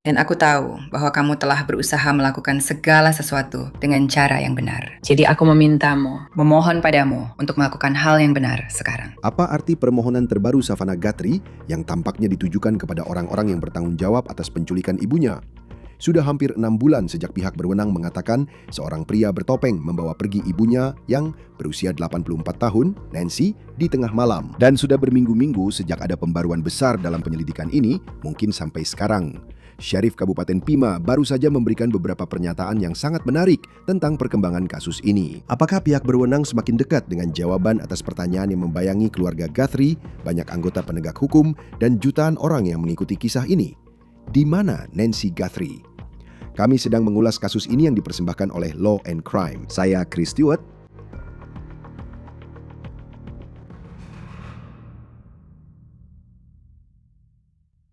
Dan aku tahu bahwa kamu telah berusaha melakukan segala sesuatu dengan cara yang benar. Jadi aku memintamu, memohon padamu untuk melakukan hal yang benar sekarang. Apa arti permohonan terbaru Savannah Guthrie yang tampaknya ditujukan kepada orang-orang yang bertanggung jawab atas penculikan ibunya? Sudah hampir 6 bulan sejak pihak berwenang mengatakan seorang pria bertopeng membawa pergi ibunya yang berusia 84 tahun, Nancy, di tengah malam. Dan sudah berminggu-minggu sejak ada pembaruan besar dalam penyelidikan ini, mungkin sampai sekarang. Syarif Kabupaten Pima baru saja memberikan beberapa pernyataan yang sangat menarik tentang perkembangan kasus ini. Apakah pihak berwenang semakin dekat dengan jawaban atas pertanyaan yang membayangi keluarga Guthrie, banyak anggota penegak hukum, dan jutaan orang yang mengikuti kisah ini? Di mana Nancy Guthrie? Kami sedang mengulas kasus ini yang dipersembahkan oleh Law and Crime. Saya Chris Stewart.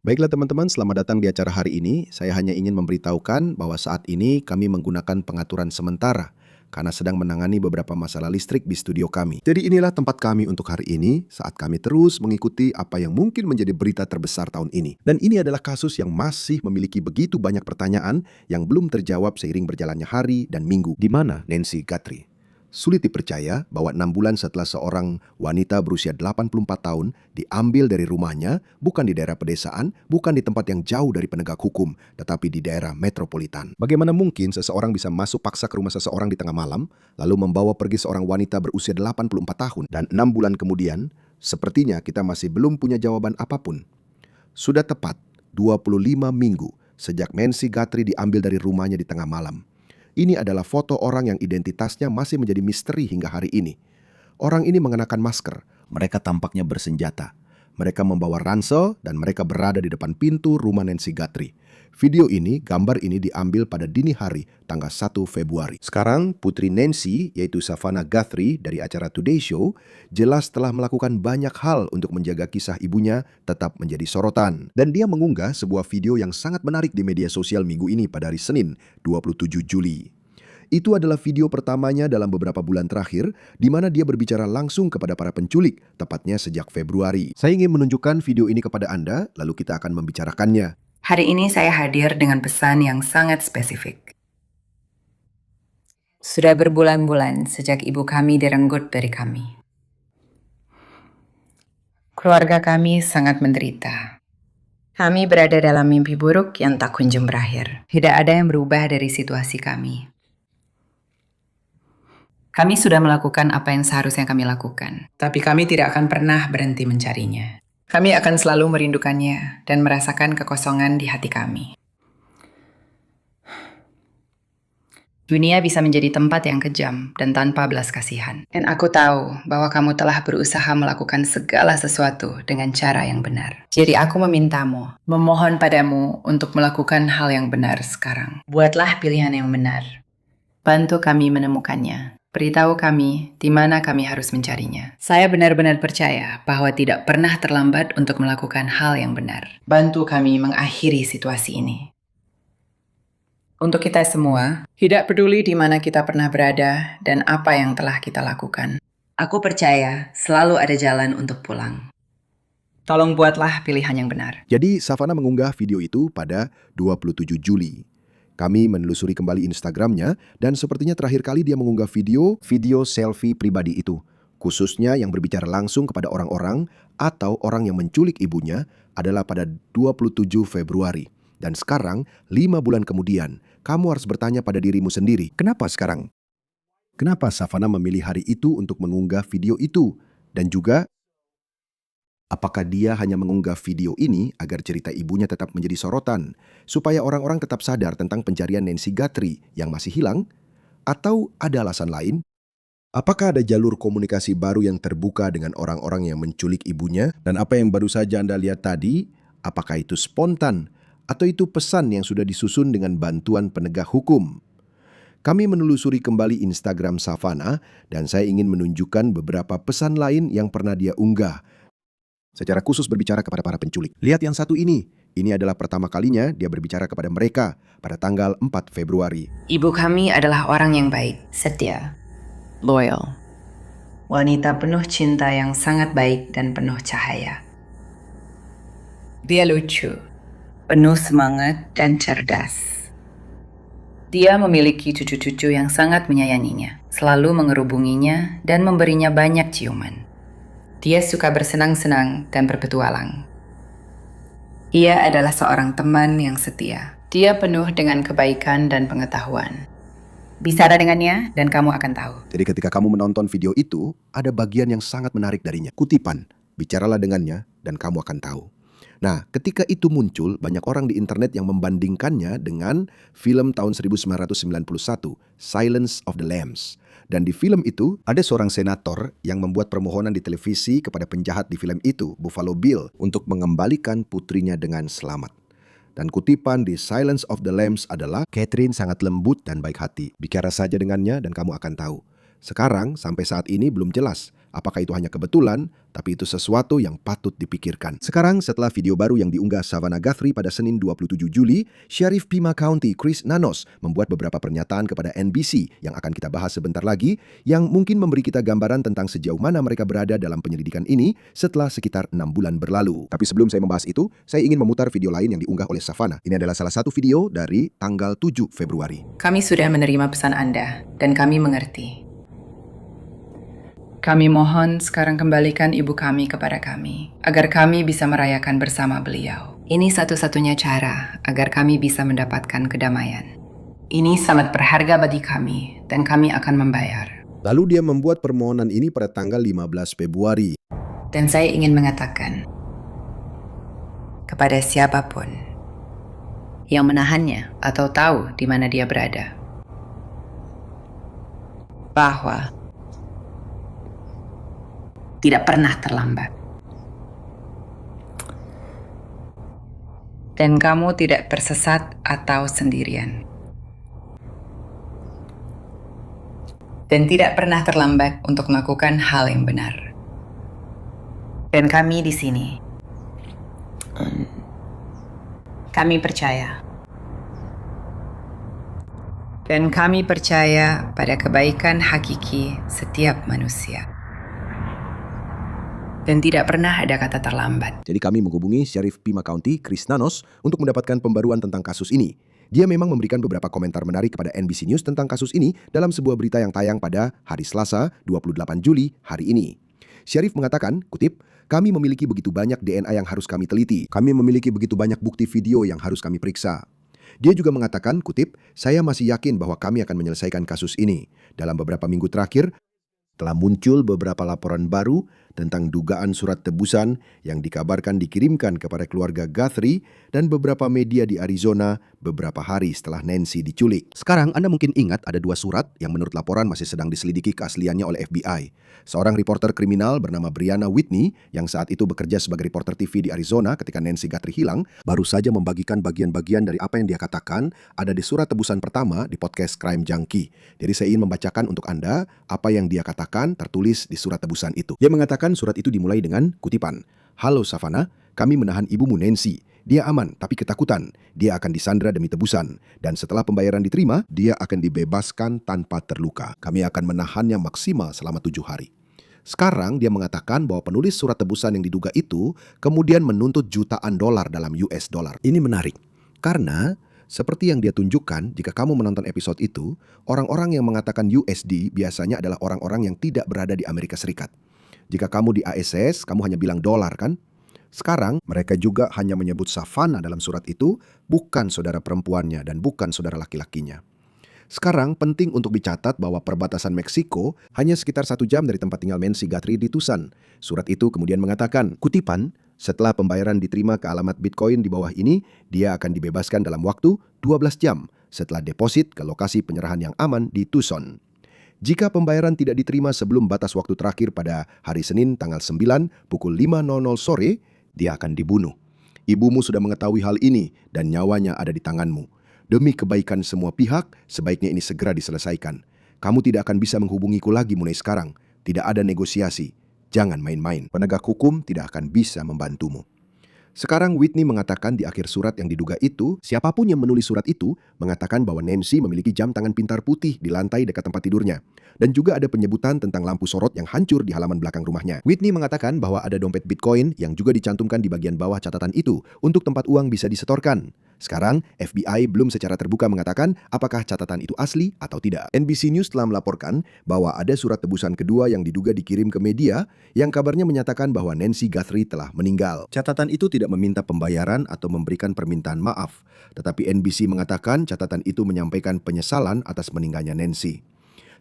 Baiklah teman-teman, selamat datang di acara hari ini. Saya hanya ingin memberitahukan bahwa saat ini kami menggunakan pengaturan sementara karena sedang menangani beberapa masalah listrik di studio kami. Jadi inilah tempat kami untuk hari ini saat kami terus mengikuti apa yang mungkin menjadi berita terbesar tahun ini. Dan ini adalah kasus yang masih memiliki begitu banyak pertanyaan yang belum terjawab seiring berjalannya hari dan minggu. Di mana Nancy Guthrie? Sulit dipercaya bahwa 6 bulan setelah seorang wanita berusia 84 tahun diambil dari rumahnya, bukan di daerah pedesaan, bukan di tempat yang jauh dari penegak hukum, tetapi di daerah metropolitan. Bagaimana mungkin seseorang bisa masuk paksa ke rumah seseorang di tengah malam, lalu membawa pergi seorang wanita berusia 84 tahun, dan 6 bulan kemudian, sepertinya kita masih belum punya jawaban apapun. Sudah tepat 25 minggu sejak Nancy Guthrie diambil dari rumahnya di tengah malam. Ini adalah foto orang yang identitasnya masih menjadi misteri hingga hari ini. Orang ini mengenakan masker, mereka tampaknya bersenjata. Mereka membawa ransel dan mereka berada di depan pintu rumah Nancy Guthrie. Gambar ini diambil pada dini hari tanggal 1 Februari. Sekarang putri Nancy, yaitu Savannah Guthrie dari acara Today Show, jelas telah melakukan banyak hal untuk menjaga kisah ibunya tetap menjadi sorotan. Dan dia mengunggah sebuah video yang sangat menarik di media sosial minggu ini pada hari Senin, 27 Juli. Itu adalah video pertamanya dalam beberapa bulan terakhir, di mana dia berbicara langsung kepada para penculik, tepatnya sejak Februari. Saya ingin menunjukkan video ini kepada Anda, lalu kita akan membicarakannya. Hari ini saya hadir dengan pesan yang sangat spesifik. Sudah berbulan-bulan sejak ibu kami direnggut dari kami. Keluarga kami sangat menderita. Kami berada dalam mimpi buruk yang tak kunjung berakhir. Tidak ada yang berubah dari situasi kami. Kami sudah melakukan apa yang seharusnya kami lakukan, tapi kami tidak akan pernah berhenti mencarinya. Kami akan selalu merindukannya dan merasakan kekosongan di hati kami. Dunia bisa menjadi tempat yang kejam dan tanpa belas kasihan. Dan aku tahu bahwa kamu telah berusaha melakukan segala sesuatu dengan cara yang benar. Jadi aku memintamu, memohon padamu untuk melakukan hal yang benar sekarang. Buatlah pilihan yang benar. Bantu kami menemukannya. Beritahu kami di mana kami harus mencarinya. Saya benar-benar percaya bahwa tidak pernah terlambat untuk melakukan hal yang benar. Bantu kami mengakhiri situasi ini. Untuk kita semua, tidak peduli di mana kita pernah berada dan apa yang telah kita lakukan. Aku percaya selalu ada jalan untuk pulang. Tolong buatlah pilihan yang benar. Jadi Savannah mengunggah video itu pada 27 Juli. Kami menelusuri kembali Instagramnya dan sepertinya terakhir kali dia mengunggah video selfie pribadi itu. Khususnya yang berbicara langsung kepada orang-orang atau orang yang menculik ibunya adalah pada 27 Februari. Dan sekarang, 5 bulan kemudian, kamu harus bertanya pada dirimu sendiri, kenapa sekarang? Kenapa Savannah memilih hari itu untuk mengunggah video itu? Dan juga, apakah dia hanya mengunggah video ini agar cerita ibunya tetap menjadi sorotan, supaya orang-orang tetap sadar tentang pencarian Nancy Guthrie yang masih hilang? Atau ada alasan lain? Apakah ada jalur komunikasi baru yang terbuka dengan orang-orang yang menculik ibunya? Dan apa yang baru saja Anda lihat tadi, apakah itu spontan? Atau itu pesan yang sudah disusun dengan bantuan penegak hukum? Kami menelusuri kembali Instagram Savannah dan saya ingin menunjukkan beberapa pesan lain yang pernah dia unggah secara khusus berbicara kepada para penculik. Lihat yang satu ini. Ini adalah pertama kalinya dia berbicara kepada mereka pada tanggal 4 Februari. Ibu kami adalah orang yang baik, setia, loyal. Wanita penuh cinta yang sangat baik dan penuh cahaya. Dia lucu, penuh semangat dan cerdas. Dia memiliki cucu-cucu yang sangat menyayanginya, selalu mengerubunginya dan memberinya banyak ciuman. Dia suka bersenang-senang dan berpetualang. Ia adalah seorang teman yang setia. Dia penuh dengan kebaikan dan pengetahuan. Bicara dengannya dan kamu akan tahu. Jadi ketika kamu menonton video itu, ada bagian yang sangat menarik darinya. Kutipan, bicaralah dengannya dan kamu akan tahu. Nah, ketika itu muncul, banyak orang di internet yang membandingkannya dengan film tahun 1991, Silence of the Lambs. Dan di film itu, ada seorang senator yang membuat permohonan di televisi kepada penjahat di film itu, Buffalo Bill, untuk mengembalikan putrinya dengan selamat. Dan kutipan di Silence of the Lambs adalah, Catherine sangat lembut dan baik hati. Bicara saja dengannya dan kamu akan tahu. Sekarang, sampai saat ini belum jelas apakah itu hanya kebetulan, tapi itu sesuatu yang patut dipikirkan. Sekarang, setelah video baru yang diunggah Savannah Guthrie pada Senin 27 Juli, Sheriff Pima County Chris Nanos membuat beberapa pernyataan kepada NBC yang akan kita bahas sebentar lagi, yang mungkin memberi kita gambaran tentang sejauh mana mereka berada dalam penyelidikan ini setelah sekitar 6 bulan berlalu. Tapi sebelum saya membahas itu, saya ingin memutar video lain yang diunggah oleh Savannah. Ini adalah salah satu video dari tanggal 7 Februari. Kami sudah menerima pesan Anda dan kami mengerti. Kami mohon sekarang kembalikan ibu kami kepada kami, agar kami bisa merayakan bersama beliau. Ini satu-satunya cara agar kami bisa mendapatkan kedamaian. Ini sangat berharga bagi kami, dan kami akan membayar. Lalu dia membuat permohonan ini pada tanggal 15 Februari. Dan saya ingin mengatakan kepada siapapun yang menahannya atau tahu di mana dia berada, bahwa tidak pernah terlambat. Dan kamu tidak tersesat atau sendirian. Dan tidak pernah terlambat untuk melakukan hal yang benar. Dan kami di sini. Kami percaya. Dan kami percaya pada kebaikan hakiki setiap manusia. Dan tidak pernah ada kata terlambat. Jadi kami menghubungi Sheriff Pima County, Chris Nanos, untuk mendapatkan pembaruan tentang kasus ini. Dia memang memberikan beberapa komentar menarik kepada NBC News tentang kasus ini dalam sebuah berita yang tayang pada hari Selasa, 28 Juli, hari ini. Sheriff mengatakan, kutip, kami memiliki begitu banyak DNA yang harus kami teliti. Kami memiliki begitu banyak bukti video yang harus kami periksa. Dia juga mengatakan, kutip, saya masih yakin bahwa kami akan menyelesaikan kasus ini. Dalam beberapa minggu terakhir, telah muncul beberapa laporan baru tentang dugaan surat tebusan yang dikabarkan dikirimkan kepada keluarga Guthrie dan beberapa media di Arizona beberapa hari setelah Nancy diculik. Sekarang Anda mungkin ingat ada 2 surat yang menurut laporan masih sedang diselidiki keasliannya oleh FBI. Seorang reporter kriminal bernama Brianna Whitney yang saat itu bekerja sebagai reporter TV di Arizona ketika Nancy Guthrie hilang, baru saja membagikan bagian-bagian dari apa yang dia katakan ada di surat tebusan pertama di podcast Crime Junkie. Jadi saya ingin membacakan untuk Anda apa yang dia katakan tertulis di surat tebusan itu. Dia mengatakan surat itu dimulai dengan kutipan, "Halo Savannah, kami menahan ibumu Nancy. Dia aman tapi ketakutan. Dia akan disandra demi tebusan. Dan setelah pembayaran diterima, dia akan dibebaskan tanpa terluka. Kami akan menahannya maksimal selama 7 hari. Sekarang dia mengatakan bahwa penulis surat tebusan yang diduga itu kemudian menuntut jutaan dolar dalam US dollar. Ini menarik, karena seperti yang dia tunjukkan jika kamu menonton episode itu, orang-orang yang mengatakan USD biasanya adalah orang-orang yang tidak berada di Amerika Serikat. Jika kamu di ASS, kamu hanya bilang dolar kan? Sekarang, mereka juga hanya menyebut Savannah dalam surat itu, bukan saudara perempuannya dan bukan saudara laki-lakinya. Sekarang penting untuk dicatat bahwa perbatasan Meksiko hanya sekitar 1 jam dari tempat tinggal Nancy Guthrie di Tucson. Surat itu kemudian mengatakan, kutipan, setelah pembayaran diterima ke alamat Bitcoin di bawah ini, dia akan dibebaskan dalam waktu 12 jam setelah deposit ke lokasi penyerahan yang aman di Tucson. Jika pembayaran tidak diterima sebelum batas waktu terakhir pada hari Senin tanggal 9 pukul 5.00 sore, dia akan dibunuh. Ibumu sudah mengetahui hal ini dan nyawanya ada di tanganmu. Demi kebaikan semua pihak, sebaiknya ini segera diselesaikan. Kamu tidak akan bisa menghubungiku lagi mulai sekarang. Tidak ada negosiasi. Jangan main-main. Penegak hukum tidak akan bisa membantumu. Sekarang Whitney mengatakan di akhir surat yang diduga itu, siapapun yang menulis surat itu mengatakan bahwa Nancy memiliki jam tangan pintar putih di lantai dekat tempat tidurnya. Dan juga ada penyebutan tentang lampu sorot yang hancur di halaman belakang rumahnya. Whitney mengatakan bahwa ada dompet Bitcoin yang juga dicantumkan di bagian bawah catatan itu untuk tempat uang bisa disetorkan. Sekarang, FBI belum secara terbuka mengatakan apakah catatan itu asli atau tidak. NBC News telah melaporkan bahwa ada surat tebusan kedua yang diduga dikirim ke media yang kabarnya menyatakan bahwa Nancy Guthrie telah meninggal. Catatan itu tidak meminta pembayaran atau memberikan permintaan maaf, tetapi NBC mengatakan catatan itu menyampaikan penyesalan atas meninggalnya Nancy.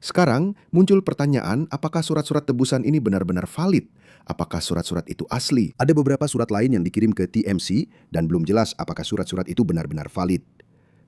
Sekarang muncul pertanyaan, apakah surat-surat tebusan ini benar-benar valid? Apakah surat-surat itu asli? Ada beberapa surat lain yang dikirim ke TMC dan belum jelas apakah surat-surat itu benar-benar valid.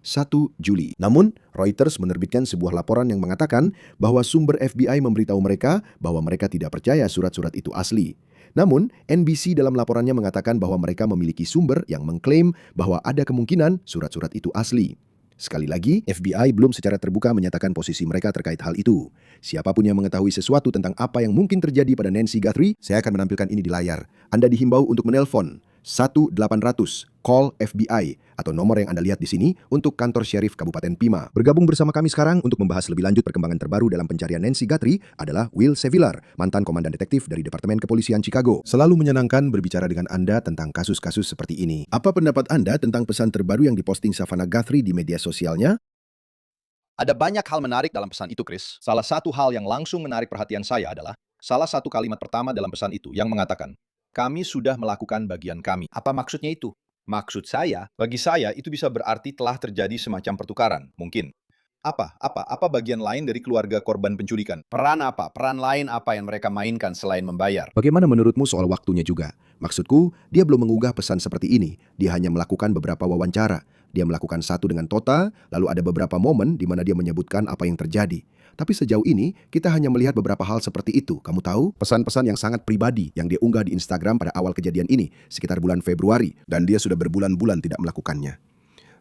1 Juli. Namun, Reuters menerbitkan sebuah laporan yang mengatakan bahwa sumber FBI memberitahu mereka bahwa mereka tidak percaya surat-surat itu asli. Namun, NBC dalam laporannya mengatakan bahwa mereka memiliki sumber yang mengklaim bahwa ada kemungkinan surat-surat itu asli. Sekali lagi, FBI belum secara terbuka menyatakan posisi mereka terkait hal itu. Siapapun yang mengetahui sesuatu tentang apa yang mungkin terjadi pada Nancy Guthrie, saya akan menampilkan ini di layar. Anda dihimbau untuk menelpon 1-800 Call FBI atau nomor yang Anda lihat di sini untuk kantor Sheriff Kabupaten Pima. Bergabung bersama kami sekarang untuk membahas lebih lanjut perkembangan terbaru dalam pencarian Nancy Guthrie adalah Will Sevilar, mantan komandan detektif dari Departemen Kepolisian Chicago. Selalu menyenangkan berbicara dengan Anda tentang kasus-kasus seperti ini. Apa pendapat Anda tentang pesan terbaru yang diposting Savannah Guthrie di media sosialnya? Ada banyak hal menarik dalam pesan itu, Chris. Salah satu hal yang langsung menarik perhatian saya adalah salah satu kalimat pertama dalam pesan itu yang mengatakan, "Kami sudah melakukan bagian kami." Apa maksudnya itu? Maksud saya, bagi saya itu bisa berarti telah terjadi semacam pertukaran, mungkin. Apa bagian lain dari keluarga korban penculikan? Peran apa? Peran lain apa yang mereka mainkan selain membayar? Bagaimana menurutmu soal waktunya juga? Maksudku, dia belum mengunggah pesan seperti ini. Dia hanya melakukan beberapa wawancara. Dia melakukan satu dengan Tota, lalu ada beberapa momen di mana dia menyebutkan apa yang terjadi. Tapi sejauh ini, kita hanya melihat beberapa hal seperti itu. Kamu tahu, pesan-pesan yang sangat pribadi yang dia unggah di Instagram pada awal kejadian ini, sekitar bulan Februari, dan dia sudah berbulan-bulan tidak melakukannya.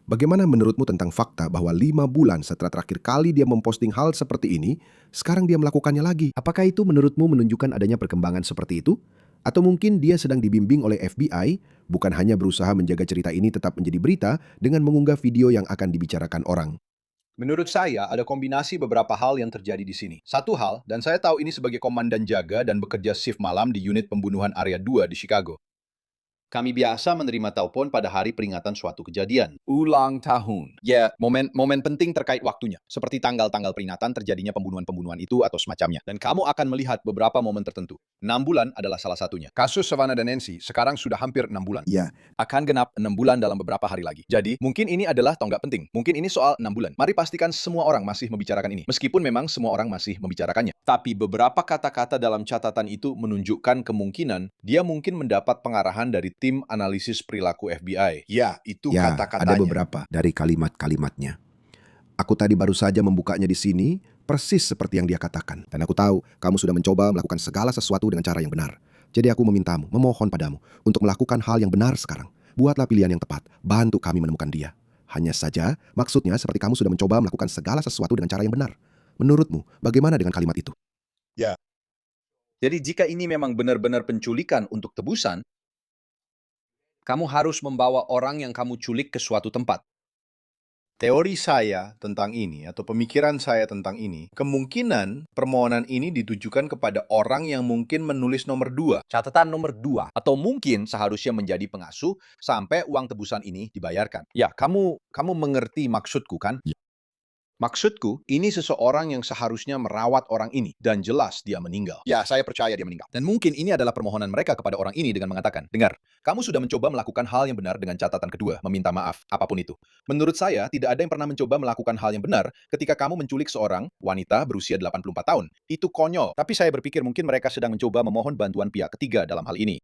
Bagaimana menurutmu tentang fakta bahwa 5 bulan setelah terakhir kali dia memposting hal seperti ini, sekarang dia melakukannya lagi? Apakah itu menurutmu menunjukkan adanya perkembangan seperti itu? Atau mungkin dia sedang dibimbing oleh FBI, bukan hanya berusaha menjaga cerita ini tetap menjadi berita dengan mengunggah video yang akan dibicarakan orang? Menurut saya, ada kombinasi beberapa hal yang terjadi di sini. Satu hal, dan saya tahu ini sebagai komandan jaga dan bekerja shift malam di unit pembunuhan Area 2 di Chicago. Kami biasa menerima telepon pada hari peringatan suatu kejadian. Ulang tahun. Ya, momen penting terkait waktunya. Seperti tanggal-tanggal peringatan terjadinya pembunuhan-pembunuhan itu atau semacamnya. Dan kamu akan melihat beberapa momen tertentu. 6 bulan adalah salah satunya. Kasus Savannah dan Nancy sekarang sudah hampir 6 bulan. Ya, Akan genap 6 bulan dalam beberapa hari lagi. Jadi, mungkin ini adalah tonggak penting. Mungkin ini soal 6 bulan. Mari pastikan semua orang masih membicarakan ini. Meskipun memang semua orang masih membicarakannya. Tapi beberapa kata-kata dalam catatan itu menunjukkan kemungkinan dia mungkin mendapat pengarahan dari tim analisis perilaku FBI. Ya, itu ya, kata-katanya. ada beberapa dari kalimat-kalimatnya. Aku tadi baru saja membukanya di sini, persis seperti yang dia katakan. Dan aku tahu, kamu sudah mencoba melakukan segala sesuatu dengan cara yang benar. Jadi aku memintamu, memohon padamu, untuk melakukan hal yang benar sekarang. Buatlah pilihan yang tepat, bantu kami menemukan dia. Hanya saja, maksudnya seperti kamu sudah mencoba melakukan segala sesuatu dengan cara yang benar. Menurutmu, bagaimana dengan kalimat itu? Jadi jika ini memang benar-benar penculikan untuk tebusan, kamu harus membawa orang yang kamu culik ke suatu tempat. Teori saya tentang ini, atau pemikiran saya tentang ini, kemungkinan permohonan ini ditujukan kepada orang yang mungkin menulis nomor 2, catatan nomor 2, atau mungkin seharusnya menjadi pengasuh sampai uang tebusan ini dibayarkan. Ya, kamu mengerti maksudku kan? Maksudku, ini seseorang yang seharusnya merawat orang ini, dan jelas dia meninggal. Ya, saya percaya dia meninggal. Dan mungkin ini adalah permohonan mereka kepada orang ini dengan mengatakan, dengar, kamu sudah mencoba melakukan hal yang benar dengan catatan kedua, meminta maaf, apapun itu. Menurut saya, tidak ada yang pernah mencoba melakukan hal yang benar ketika kamu menculik seorang wanita berusia 84 tahun. Itu konyol. Tapi saya berpikir mungkin mereka sedang mencoba memohon bantuan pihak ketiga dalam hal ini.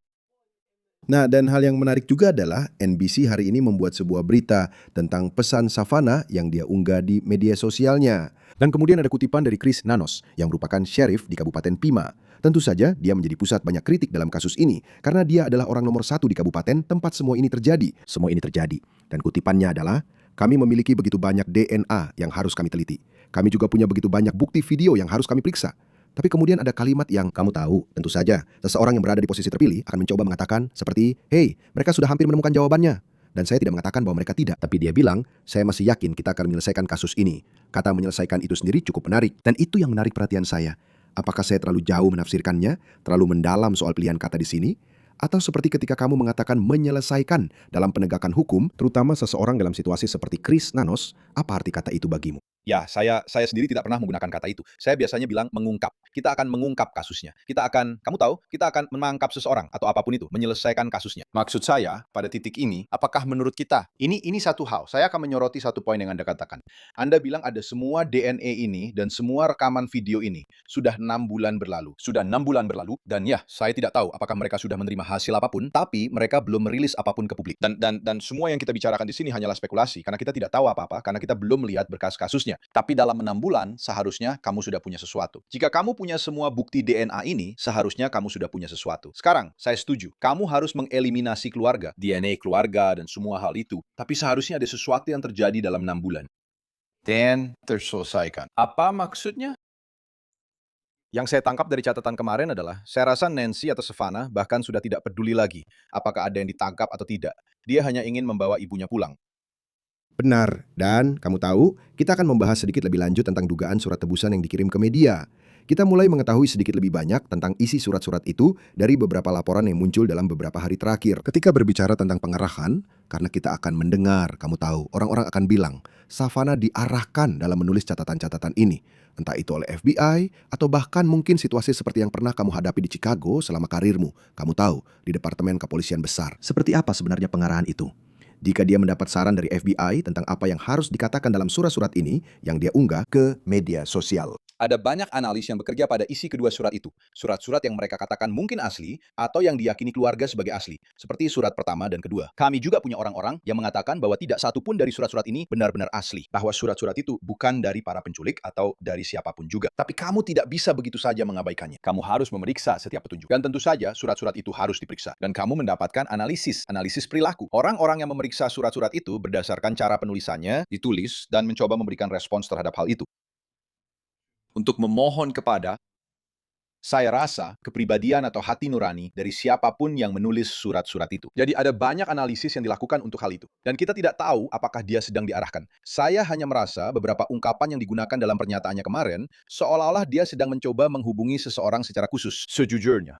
Nah, dan hal yang menarik juga adalah NBC hari ini membuat sebuah berita tentang pesan Savannah yang dia unggah di media sosialnya. Dan kemudian ada kutipan dari Chris Nanos yang merupakan sheriff di Kabupaten Pima. Tentu saja dia menjadi pusat banyak kritik dalam kasus ini karena dia adalah orang nomor 1 di kabupaten tempat semua ini terjadi. Semua ini terjadi. Dan kutipannya adalah, kami memiliki begitu banyak DNA yang harus kami teliti. Kami juga punya begitu banyak bukti video yang harus kami periksa. Tapi kemudian ada kalimat yang kamu tahu, tentu saja, seseorang yang berada di posisi terpilih akan mencoba mengatakan seperti, "Hei, mereka sudah hampir menemukan jawabannya." Dan saya tidak mengatakan bahwa mereka tidak, tapi dia bilang, "Saya masih yakin kita akan menyelesaikan kasus ini." Kata menyelesaikan itu sendiri cukup menarik, dan itu yang menarik perhatian saya. Apakah saya terlalu jauh menafsirkannya, terlalu mendalam soal pilihan kata di sini? Atau seperti ketika kamu mengatakan menyelesaikan dalam penegakan hukum, terutama seseorang dalam situasi seperti Chris Nanos, apa arti kata itu bagimu? Ya, saya sendiri tidak pernah menggunakan kata itu. Saya biasanya bilang mengungkap. Kita akan mengungkap kasusnya. Kamu tahu, kita akan menangkap seseorang atau apapun itu, menyelesaikan kasusnya. Maksud saya, pada titik ini, apakah menurut kita, ini satu hal, saya akan menyoroti satu poin yang Anda katakan. Anda bilang ada semua DNA ini dan semua rekaman video ini sudah 6 bulan berlalu. Sudah 6 bulan berlalu, dan ya, saya tidak tahu apakah mereka sudah menerima hasil apapun, tapi mereka belum merilis apapun ke publik. Dan semua yang kita bicarakan di sini hanyalah spekulasi, karena kita tidak tahu apa-apa, karena kita belum melihat berkas kasusnya. Tapi dalam 6 bulan, seharusnya kamu sudah punya sesuatu. Jika kamu punya semua bukti DNA ini, seharusnya kamu sudah punya sesuatu. Sekarang, saya setuju. Kamu harus mengeliminasi keluarga, DNA keluarga, dan semua hal itu. Tapi seharusnya ada sesuatu yang terjadi dalam 6 bulan. Dan terselesaikan. Apa maksudnya? Yang saya tangkap dari catatan kemarin adalah, saya rasa Nancy atau Savannah bahkan sudah tidak peduli lagi apakah ada yang ditangkap atau tidak. Dia hanya ingin membawa ibunya pulang. Benar, dan kamu tahu, kita akan membahas sedikit lebih lanjut tentang dugaan surat tebusan yang dikirim ke media. Kita mulai mengetahui sedikit lebih banyak tentang isi surat-surat itu dari beberapa laporan yang muncul dalam beberapa hari terakhir. Ketika berbicara tentang pengarahan, karena kita akan mendengar, kamu tahu, orang-orang akan bilang, Savannah diarahkan dalam menulis catatan-catatan ini. Entah itu oleh FBI, atau bahkan mungkin situasi seperti yang pernah kamu hadapi di Chicago selama karirmu. Kamu tahu, di Departemen Kepolisian Besar. Seperti apa sebenarnya pengarahan itu? Jika dia mendapat saran dari FBI tentang apa yang harus dikatakan dalam surat-surat ini yang dia unggah ke media sosial. Ada banyak analis yang bekerja pada isi kedua surat itu. Surat-surat yang mereka katakan mungkin asli, atau yang diyakini keluarga sebagai asli. Seperti surat pertama dan kedua. Kami juga punya orang-orang yang mengatakan bahwa tidak satu pun dari surat-surat ini benar-benar asli. Bahwa surat-surat itu bukan dari para penculik atau dari siapapun juga. Tapi kamu tidak bisa begitu saja mengabaikannya. Kamu harus memeriksa setiap petunjuk. Dan tentu saja surat-surat itu harus diperiksa. Dan kamu mendapatkan analisis perilaku. Orang-orang yang memeriksa surat-surat itu berdasarkan cara penulisannya, ditulis, dan mencoba memberikan respons terhadap hal itu. Untuk memohon kepada, saya rasa, kepribadian atau hati nurani dari siapapun yang menulis surat-surat itu. Jadi ada banyak analisis yang dilakukan untuk hal itu. Dan kita tidak tahu apakah dia sedang diarahkan. Saya hanya merasa beberapa ungkapan yang digunakan dalam pernyataannya kemarin, seolah-olah dia sedang mencoba menghubungi seseorang secara khusus. Sejujurnya.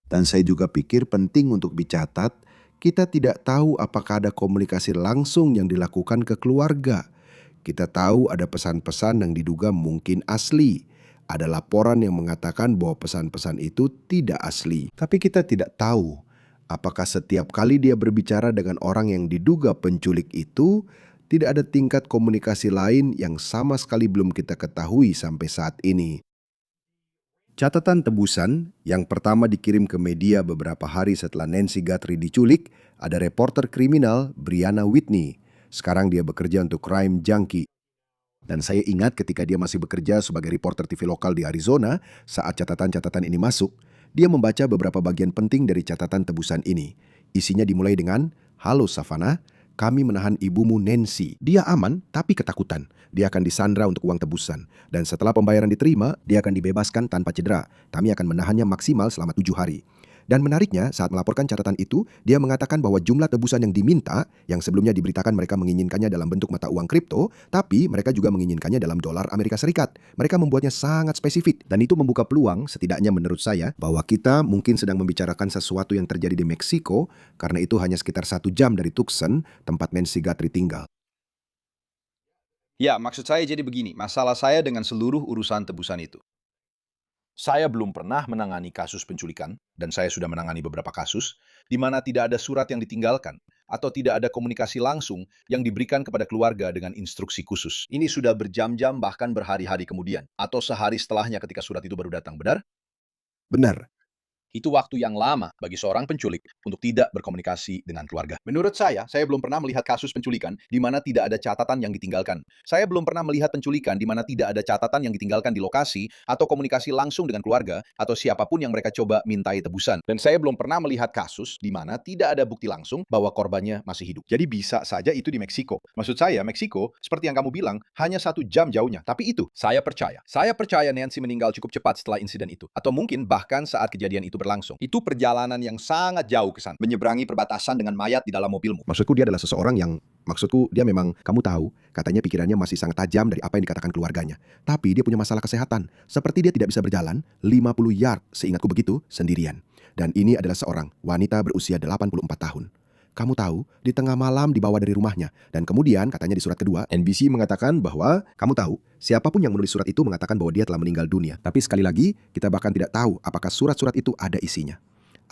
Dan saya juga pikir penting untuk dicatat, kita tidak tahu apakah ada komunikasi langsung yang dilakukan ke keluarga. Kita tahu ada pesan-pesan yang diduga mungkin asli. Ada laporan yang mengatakan bahwa pesan-pesan itu tidak asli. Tapi kita tidak tahu apakah setiap kali dia berbicara dengan orang yang diduga penculik itu, tidak ada tingkat komunikasi lain yang sama sekali belum kita ketahui sampai saat ini. Catatan tebusan yang pertama dikirim ke media beberapa hari setelah Nancy Guthrie diculik, ada reporter kriminal Brianna Whitney. Sekarang dia bekerja untuk Crime Junkie. Dan saya ingat ketika dia masih bekerja sebagai reporter TV lokal di Arizona, saat catatan-catatan ini masuk, dia membaca beberapa bagian penting dari catatan tebusan ini. Isinya dimulai dengan, "Halo Savannah, kami menahan ibumu Nancy. Dia aman tapi ketakutan. Dia akan disandra untuk uang tebusan. Dan setelah pembayaran diterima, dia akan dibebaskan tanpa cedera. Kami akan menahannya maksimal selama 7 hari. Dan menariknya, saat melaporkan catatan itu, dia mengatakan bahwa jumlah tebusan yang diminta, yang sebelumnya diberitakan mereka menginginkannya dalam bentuk mata uang kripto, tapi mereka juga menginginkannya dalam dolar Amerika Serikat. Mereka membuatnya sangat spesifik, dan itu membuka peluang, setidaknya menurut saya, bahwa kita mungkin sedang membicarakan sesuatu yang terjadi di Meksiko, karena itu hanya sekitar 1 jam dari Tucson, tempat Nancy Guthrie tinggal. Ya, maksud saya jadi begini, masalah saya dengan seluruh urusan tebusan itu. Saya belum pernah menangani kasus penculikan, dan saya sudah menangani beberapa kasus, di mana tidak ada surat yang ditinggalkan, atau tidak ada komunikasi langsung yang diberikan kepada keluarga dengan instruksi khusus. Ini sudah berjam-jam bahkan berhari-hari kemudian, atau sehari setelahnya ketika surat itu baru datang, benar? Benar. Itu waktu yang lama bagi seorang penculik untuk tidak berkomunikasi dengan keluarga. Menurut saya belum pernah melihat kasus penculikan di mana tidak ada catatan yang ditinggalkan. Saya belum pernah melihat penculikan di mana tidak ada catatan yang ditinggalkan di lokasi atau komunikasi langsung dengan keluarga atau siapapun yang mereka coba mintai tebusan. Dan saya belum pernah melihat kasus di mana tidak ada bukti langsung bahwa korbannya masih hidup. Jadi bisa saja itu di Meksiko. Maksud saya, Meksiko, seperti yang kamu bilang, hanya 1 jam jauhnya. Tapi itu, saya percaya. Saya percaya Nancy meninggal cukup cepat setelah insiden itu. Atau mungkin bahkan saat kejadian itu berlangsung. Itu perjalanan yang sangat jauh ke sana. Menyeberangi perbatasan dengan mayat di dalam mobilmu. Maksudku dia adalah seseorang yang, maksudku dia memang, kamu tahu, katanya pikirannya masih sangat tajam dari apa yang dikatakan keluarganya. Tapi dia punya masalah kesehatan. Seperti dia tidak bisa berjalan 50 yard, seingatku begitu, sendirian. Dan ini adalah seorang wanita berusia 84 tahun. Kamu tahu, di tengah malam dibawa dari rumahnya. Dan kemudian, katanya di surat kedua, NBC mengatakan bahwa, kamu tahu, siapapun yang menulis surat itu mengatakan bahwa dia telah meninggal dunia. Tapi sekali lagi, kita bahkan tidak tahu apakah surat-surat itu ada isinya.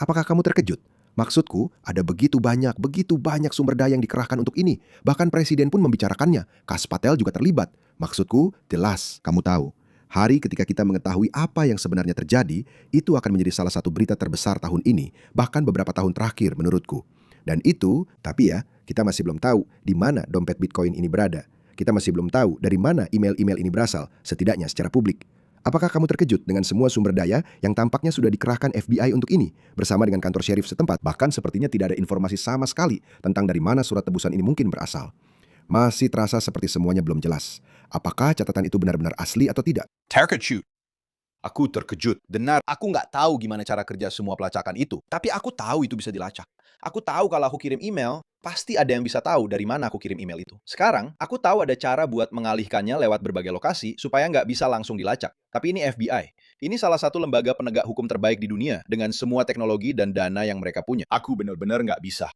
Apakah kamu terkejut? Maksudku, ada begitu banyak sumber daya yang dikerahkan untuk ini. Bahkan presiden pun membicarakannya. Kas Patel juga terlibat. Maksudku, jelas, kamu tahu. Hari ketika kita mengetahui apa yang sebenarnya terjadi, itu akan menjadi salah satu berita terbesar tahun ini, bahkan beberapa tahun terakhir menurutku. Dan itu, tapi ya, kita masih belum tahu di mana dompet Bitcoin ini berada. Kita masih belum tahu dari mana email-email ini berasal, setidaknya secara publik. Apakah kamu terkejut dengan semua sumber daya yang tampaknya sudah dikerahkan FBI untuk ini, bersama dengan kantor syarif setempat? Bahkan sepertinya tidak ada informasi sama sekali tentang dari mana surat tebusan ini mungkin berasal. Masih terasa seperti semuanya belum jelas. Apakah catatan itu benar-benar asli atau tidak? Terkejut. Aku terkejut. Benar, aku nggak tahu gimana cara kerja semua pelacakan itu. Tapi aku tahu itu bisa dilacak. Aku tahu kalau aku kirim email, pasti ada yang bisa tahu dari mana aku kirim email itu. Sekarang, aku tahu ada cara buat mengalihkannya lewat berbagai lokasi supaya nggak bisa langsung dilacak. Tapi ini FBI. Ini salah satu lembaga penegak hukum terbaik di dunia dengan semua teknologi dan dana yang mereka punya. Aku benar-benar nggak bisa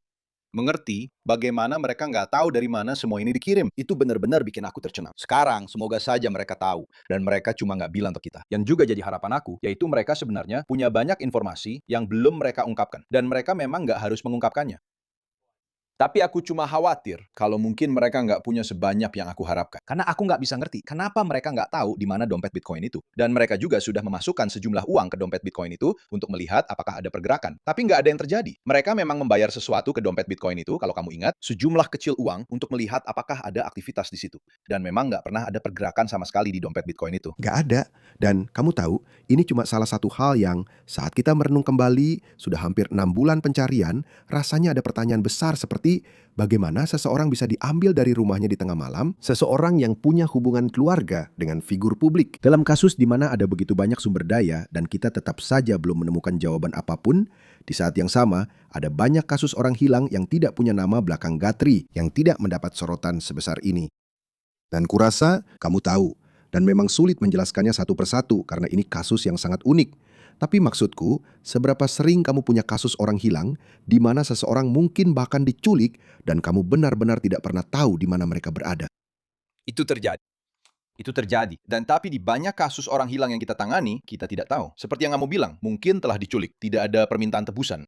mengerti bagaimana mereka nggak tahu dari mana semua ini dikirim. Itu benar-benar bikin aku tercengang. Sekarang, semoga saja mereka tahu. Dan mereka cuma nggak bilang ke kita. Yang juga jadi harapan aku, yaitu mereka sebenarnya punya banyak informasi yang belum mereka ungkapkan. Dan mereka memang nggak harus mengungkapkannya. Tapi aku cuma khawatir kalau mungkin mereka nggak punya sebanyak yang aku harapkan. Karena aku nggak bisa ngerti kenapa mereka nggak tahu di mana dompet Bitcoin itu. Dan mereka juga sudah memasukkan sejumlah uang ke dompet Bitcoin itu untuk melihat apakah ada pergerakan. Tapi nggak ada yang terjadi. Mereka memang membayar sesuatu ke dompet Bitcoin itu, kalau kamu ingat, sejumlah kecil uang untuk melihat apakah ada aktivitas di situ. Dan memang nggak pernah ada pergerakan sama sekali di dompet Bitcoin itu. Nggak ada. Dan kamu tahu, ini cuma salah satu hal yang saat kita merenung kembali, sudah hampir 6 bulan pencarian, rasanya ada pertanyaan besar seperti bagaimana seseorang bisa diambil dari rumahnya di tengah malam, seseorang yang punya hubungan keluarga dengan figur publik. Dalam kasus di mana ada begitu banyak sumber daya dan kita tetap saja belum menemukan jawaban apapun, di saat yang sama ada banyak kasus orang hilang yang tidak punya nama belakang Gatri, yang tidak mendapat sorotan sebesar ini. Dan kurasa kamu tahu, dan memang sulit menjelaskannya satu persatu karena ini kasus yang sangat unik. Tapi maksudku, seberapa sering kamu punya kasus orang hilang di mana seseorang mungkin bahkan diculik dan kamu benar-benar tidak pernah tahu di mana mereka berada. Itu terjadi. Itu terjadi. Dan tapi di banyak kasus orang hilang yang kita tangani, kita tidak tahu. Seperti yang kamu bilang, mungkin telah diculik, tidak ada permintaan tebusan.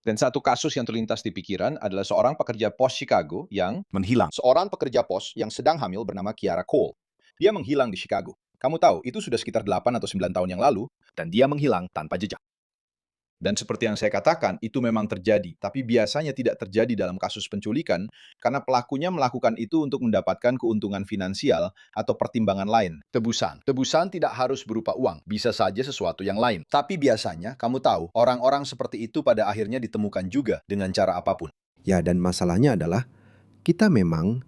Dan satu kasus yang terlintas di pikiran adalah seorang pekerja pos Chicago yang menghilang. Seorang pekerja pos yang sedang hamil bernama Kiara Cole. Dia menghilang di Chicago. Kamu tahu, itu sudah sekitar 8 atau 9 tahun yang lalu, dan dia menghilang tanpa jejak. Dan seperti yang saya katakan, itu memang terjadi. Tapi biasanya tidak terjadi dalam kasus penculikan, karena pelakunya melakukan itu untuk mendapatkan keuntungan finansial atau pertimbangan lain. Tebusan. Tebusan tidak harus berupa uang, bisa saja sesuatu yang lain. Tapi biasanya, kamu tahu, orang-orang seperti itu pada akhirnya ditemukan juga dengan cara apapun. Ya, dan masalahnya adalah kita memang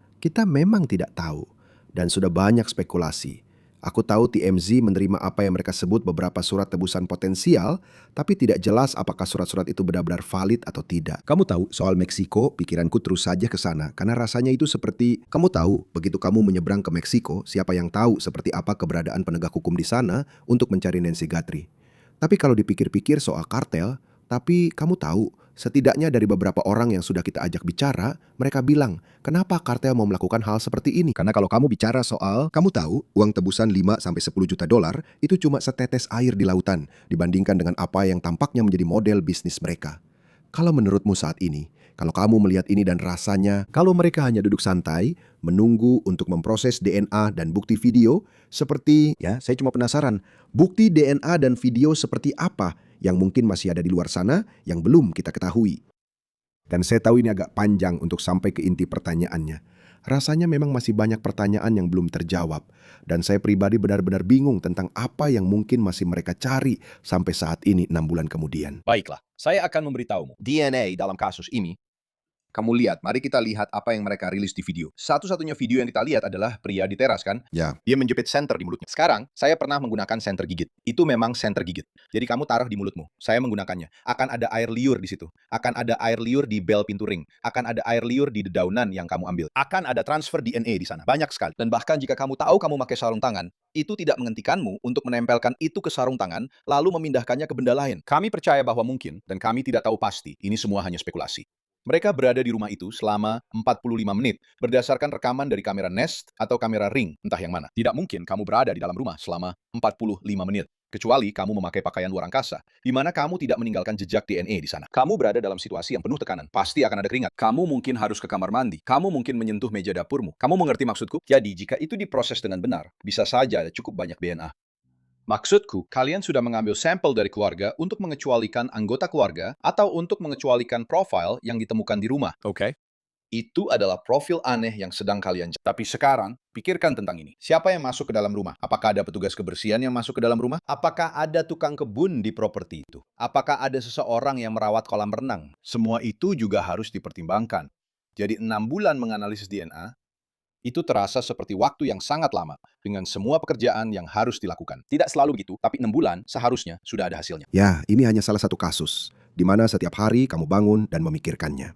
tidak tahu dan sudah banyak spekulasi. Aku tahu TMZ menerima apa yang mereka sebut beberapa surat tebusan potensial, tapi tidak jelas apakah surat-surat itu benar-benar valid atau tidak. Kamu tahu, soal Meksiko, pikiranku terus saja ke sana, karena rasanya itu seperti, kamu tahu, begitu kamu menyeberang ke Meksiko, siapa yang tahu seperti apa keberadaan penegak hukum di sana untuk mencari Nancy Guthrie. Tapi kalau dipikir-pikir soal kartel, tapi kamu tahu, setidaknya dari beberapa orang yang sudah kita ajak bicara, mereka bilang, kenapa kartel mau melakukan hal seperti ini? Karena kalau kamu bicara soal, kamu tahu, uang tebusan 5-10 juta dolar itu cuma setetes air di lautan dibandingkan dengan apa yang tampaknya menjadi model bisnis mereka. Kalau menurutmu saat ini, kalau kamu melihat ini dan rasanya, kalau mereka hanya duduk santai, menunggu untuk memproses DNA dan bukti video, seperti, ya saya cuma penasaran, bukti DNA dan video seperti apa yang mungkin masih ada di luar sana yang belum kita ketahui. Dan saya tahu ini agak panjang untuk sampai ke inti pertanyaannya. Rasanya memang masih banyak pertanyaan yang belum terjawab. Dan saya pribadi benar-benar bingung tentang apa yang mungkin masih mereka cari sampai saat ini 6 bulan kemudian. Baiklah, saya akan memberitahumu. DNA dalam kasus ini, kamu lihat, mari kita lihat apa yang mereka rilis di video. Satu-satunya video yang kita lihat adalah pria di teras, kan? Ya, Dia menjepit senter di mulutnya. Sekarang, saya pernah menggunakan senter gigit. Itu memang senter gigit. Jadi kamu taruh di mulutmu. Saya menggunakannya. Akan ada air liur di situ. Akan ada air liur di bel pintu ring. Akan ada air liur di dedaunan yang kamu ambil. Akan ada transfer DNA di sana. Banyak sekali. Dan bahkan jika kamu tahu kamu pakai sarung tangan, itu tidak menghentikanmu untuk menempelkan itu ke sarung tangan, lalu memindahkannya ke benda lain. Kami percaya bahwa mungkin, dan kami tidak tahu pasti. Ini semua hanya spekulasi. Mereka berada di rumah itu selama 45 menit berdasarkan rekaman dari kamera Nest atau kamera Ring, entah yang mana. Tidak mungkin kamu berada di dalam rumah selama 45 menit, kecuali kamu memakai pakaian luar angkasa, di mana kamu tidak meninggalkan jejak DNA di sana. Kamu berada dalam situasi yang penuh tekanan, pasti akan ada keringat. Kamu mungkin harus ke kamar mandi, kamu mungkin menyentuh meja dapurmu. Kamu mengerti maksudku? Jadi, jika itu diproses dengan benar, bisa saja ada cukup banyak DNA. Maksudku, kalian sudah mengambil sampel dari keluarga untuk mengecualikan anggota keluarga atau untuk mengecualikan profil yang ditemukan di rumah. Oke. Itu adalah profil aneh yang sedang kalian cari. Tapi sekarang, pikirkan tentang ini. Siapa yang masuk ke dalam rumah? Apakah ada petugas kebersihan yang masuk ke dalam rumah? Apakah ada tukang kebun di properti itu? Apakah ada seseorang yang merawat kolam renang? Semua itu juga harus dipertimbangkan. Jadi 6 bulan menganalisis DNA, itu terasa seperti waktu yang sangat lama dengan semua pekerjaan yang harus dilakukan. Tidak selalu begitu, tapi 6 bulan seharusnya sudah ada hasilnya. ya, ini hanya salah satu kasus, di mana setiap hari kamu bangun dan memikirkannya.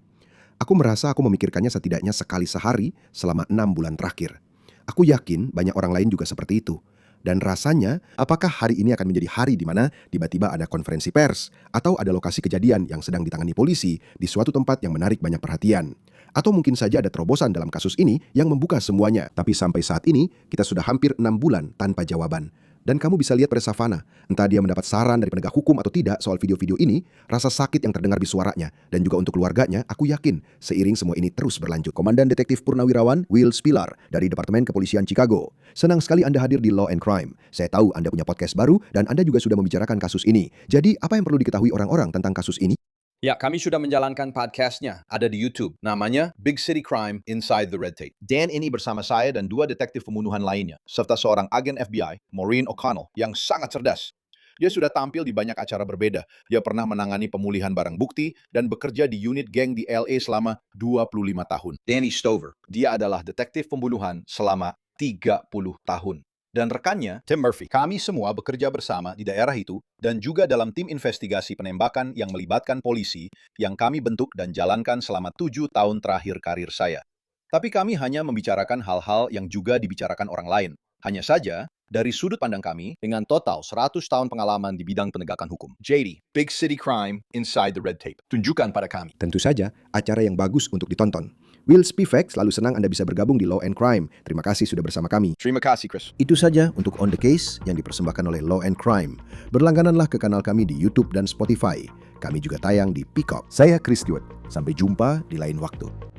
Aku merasa aku memikirkannya setidaknya sekali sehari selama 6 bulan terakhir. Aku yakin banyak orang lain juga seperti itu. Dan rasanya, apakah hari ini akan menjadi hari di mana tiba-tiba ada konferensi pers atau ada lokasi kejadian yang sedang ditangani polisi di suatu tempat yang menarik banyak perhatian? Atau mungkin saja ada terobosan dalam kasus ini yang membuka semuanya. Tapi sampai saat ini, kita sudah hampir 6 bulan tanpa jawaban. Dan kamu bisa lihat pada Savannah, entah dia mendapat saran dari penegak hukum atau tidak soal video-video ini, rasa sakit yang terdengar di suaranya, dan juga untuk keluarganya, aku yakin seiring semua ini terus berlanjut. Komandan Detektif Purnawirawan Will Spillar dari Departemen Kepolisian Chicago. Senang sekali Anda hadir di Law and Crime. Saya tahu Anda punya podcast baru dan Anda juga sudah membicarakan kasus ini. Jadi, apa yang perlu diketahui orang-orang tentang kasus ini? Ya, kami sudah menjalankan podcastnya. Ada di YouTube. Namanya Big City Crime Inside the Red Tape. Dan ini bersama saya dan 2 detektif pembunuhan lainnya, serta seorang agen FBI, Maureen O'Connell, yang sangat cerdas. Dia sudah tampil di banyak acara berbeda. Dia pernah menangani pemulihan barang bukti dan bekerja di unit geng di LA selama 25 tahun. Danny Stover, dia adalah detektif pembunuhan selama 30 tahun. Dan rekannya, Tim Murphy. Kami semua bekerja bersama di daerah itu dan juga dalam tim investigasi penembakan yang melibatkan polisi yang kami bentuk dan jalankan selama 7 tahun terakhir karir saya. Tapi kami hanya membicarakan hal-hal yang juga dibicarakan orang lain. Hanya saja, dari sudut pandang kami, dengan total 100 tahun pengalaman di bidang penegakan hukum. JD, Big City Crime Inside the Red Tape. Tunjukkan pada kami. Tentu saja, acara yang bagus untuk ditonton. Will Spivak selalu senang Anda bisa bergabung di Law and Crime. Terima kasih sudah bersama kami. Terima kasih, Chris. Itu saja untuk On The Case yang dipersembahkan oleh Law and Crime. Berlanggananlah ke kanal kami di YouTube dan Spotify. Kami juga tayang di Peacock. Saya Chris Stewart. Sampai jumpa di lain waktu.